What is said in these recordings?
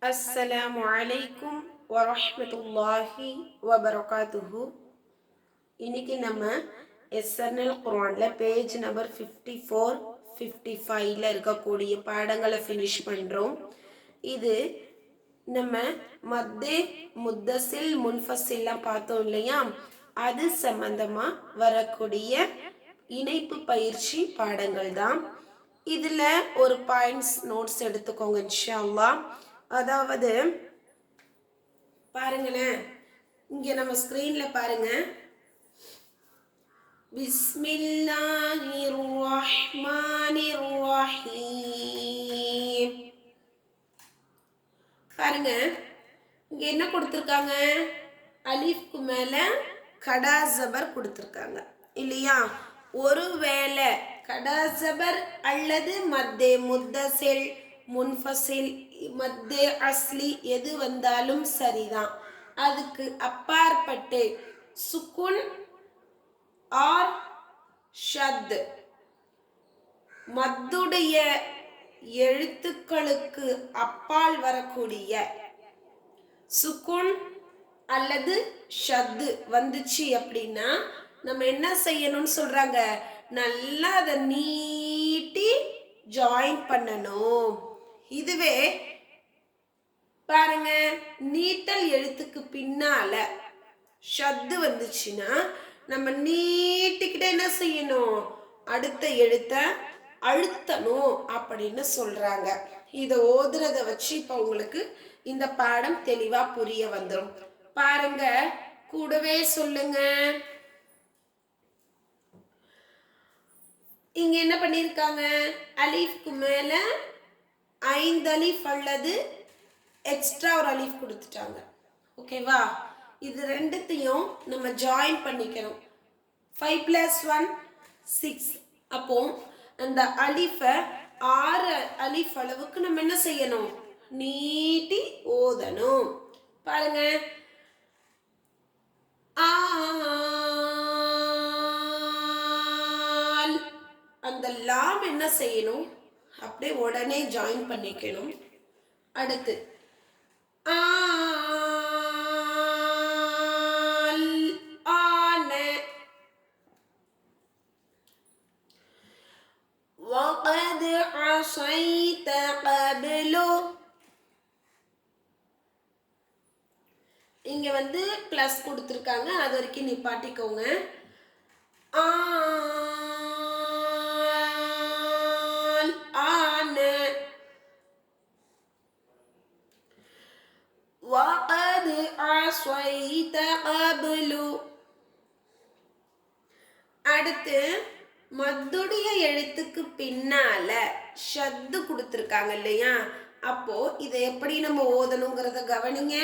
அஸ்ஸலாமு அலைக்கும் வரஹ்மத்துல்லாஹி வபரகாத்துஹு. இன்னைக்கு நம்ம எஸ்என்எல் குர்ஆனில் பேஜ் நம்பர் 54 55ல் இருக்கக்கூடிய பாடங்களை ஃபினிஷ் பண்ணுறோம். இது நம்ம மத்தே முத்தசில் முன்ஃபசில்லாம் பார்த்தோம் இல்லையா, அது சம்பந்தமாக வரக்கூடிய இணைப்பு பயிற்சி பாடங்கள் தான். இதில் ஒரு பாயிண்ட்ஸ் நோட்ஸ் எடுத்துக்கோங்க இன்ஷா அல்லாஹ். அதாவது பாருங்களேன், இங்க நம்ம ஸ்கிரீன்ல பாருங்க, பிஸ்மில்லாஹிர் ரஹ்மானிர் ரஹீம். பாருங்க, இங்க என்ன கொடுத்திருக்காங்க? அலிஃப்க்கு மேல கடா ஜபர் கொடுத்திருக்காங்க இல்லையா? ஒருவேளை கடா ஜபர் அல்லது மத்தே முத்தசில் முன்ஃபசில் மத்தே அஸ்லி எது வந்தாலும் சரிதான். அதுக்கு அப்பாற்பட்டு சுக்குன் ஆர் ஷத் மத்துடைய எழுத்துக்களுக்கு அப்பால் வரக்கூடிய சுக்குன் அல்லது ஷத்து வந்துச்சு அப்படின்னா நம்ம என்ன செய்யணும்னு சொல்றாங்க? நல்லா அதை நீட்டி ஜாயின் பண்ணணும். இதுவே பாருங்க, நீட்டல் எழுத்துக்கு பின்னால ஷத்து வந்துச்சுன்னா நம்ம நீட்டிக்கிட்டே என்ன செய்யணும்? அடுத்த எழுத்தை அழுத்தணும் அப்படின்னு சொல்றாங்க. இதை ஓதுறத வச்சு இப்ப உங்களுக்கு இந்த பாடம் தெளிவா புரிய வந்துடும். பாருங்க, கூடவே சொல்லுங்க. இங்க என்ன பண்ணிருக்காங்க? அலீஃப்க்கு மேல 5 அலீஃப் அல்லது எக்ஸ்ட்ரா ஒரு அலீஃப் கொடுத்துட்டாங்க. ஓகேவா? இது ரெண்டுத்தையும் நம்ம ஜாயின் பண்ணிக்கணும். 5 + 1 6. அப்போ அந்த அலிஃபை 6 அலிஃப் அளவுக்கு நம்ம என்ன செய்யணும்? நீட்டி ஓதணும். பாருங்க, அந்த லாம் என்ன செய்யணும்? அப்படியே உடனே ஜாயின் பண்ணிக்கணும். அடுத்து وَقَدْ عَصَيْتَ قَبْلُ. இங்க வந்து பிளஸ் கொடுத்துருக்காங்க, அது வரைக்கும் நிப்பாட்டிக்கோங்க. وَقَدْ عَصَيْتَ قَبْلُ. அடுத்து மத்துடைய எழுத்துக்கு பின்னால ஷத்து கொடுத்துருக்காங்க இல்லையா? அப்போ இதை எப்படி நம்ம ஓதணுங்கிறத கவனிங்க.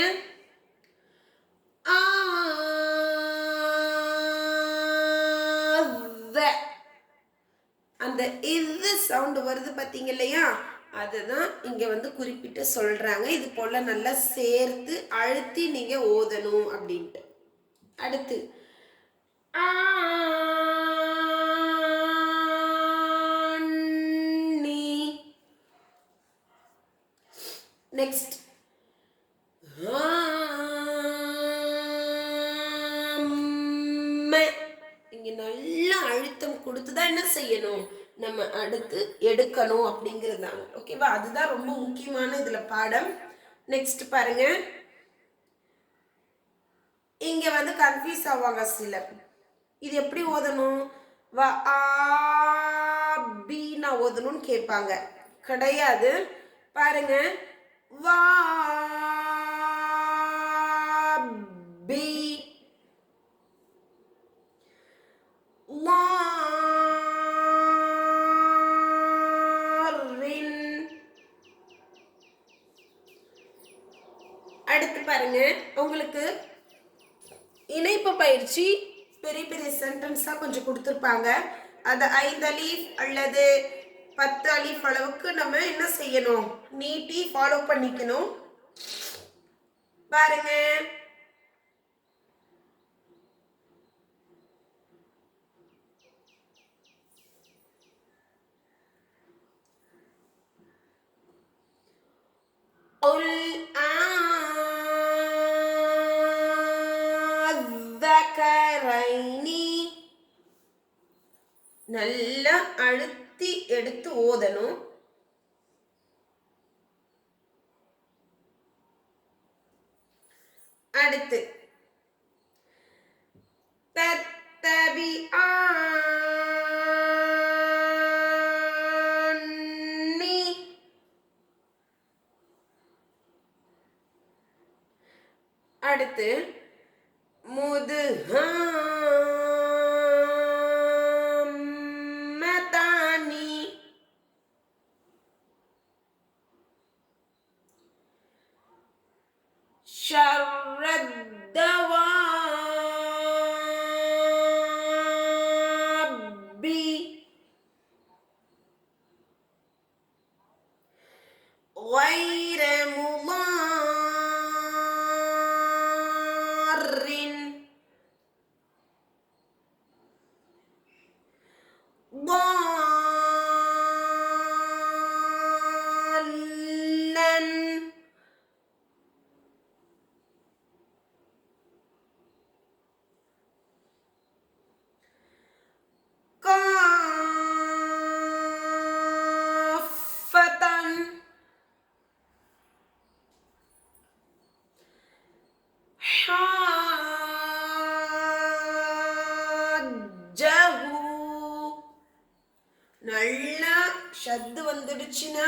அந்த இது சவுண்ட் வருது பார்த்தீங்க இல்லையா? அதுதான் இங்க வந்து குறிப்பிட்டு சொல்றாங்க. இது போல நல்லா சேர்த்து அழுத்தி நீங்க ஓதணும் அப்படின்ட்டு. அடுத்து நெக்ஸ்ட் இங்க நல்லா அழுத்தம் கொடுத்துதான் என்ன செய்யணும்? நம்ம அடுத்து எடுக்கணும் அப்படிங்கிறதாங்க. ஓகேவா? அதுதான் ரொம்ப முக்கியமான இதுல பாடம். நெக்ஸ்ட் பாருங்க, இங்க வந்து கன்ஃபியூஸ் ஆவாங்க சிலர். இது எப்படி ஓதணும்? பீனா ஓதணும்னு கேட்பாங்க. கிடையாது. பாருங்க, வா பி அடுத்து பாருங்க, உங்களுக்கு இணைப்பு பயிற்சி பெரிய பெரிய சென்டென்ஸா கொஞ்சம் கொடுத்துருப்பாங்க. அதை 5 அலீஃப் அல்லது 10 அலீஃப் அளவுக்கு நம்ம என்ன செய்யணும்? நீட்டி ஃபாலோ பண்ணிக்கணும். பாருங்க, قل நல்லா அழுத்தி எடுத்து ஓதணும். அடுத்து தத்தபிஆன்னி. அடுத்து முதுஹம்மதானி. ஷர்ரத்தவாபி. غير مضار ضالا كافة حاجه. நல்லா ஷத்து வந்துடுச்சுன்னா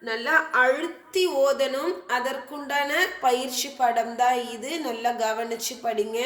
நல்லா அழுத்தி ஓதணும். அதற்குண்டான பயிற்சி படம் தான் இது. நல்லா கவனிச்சு படிங்க.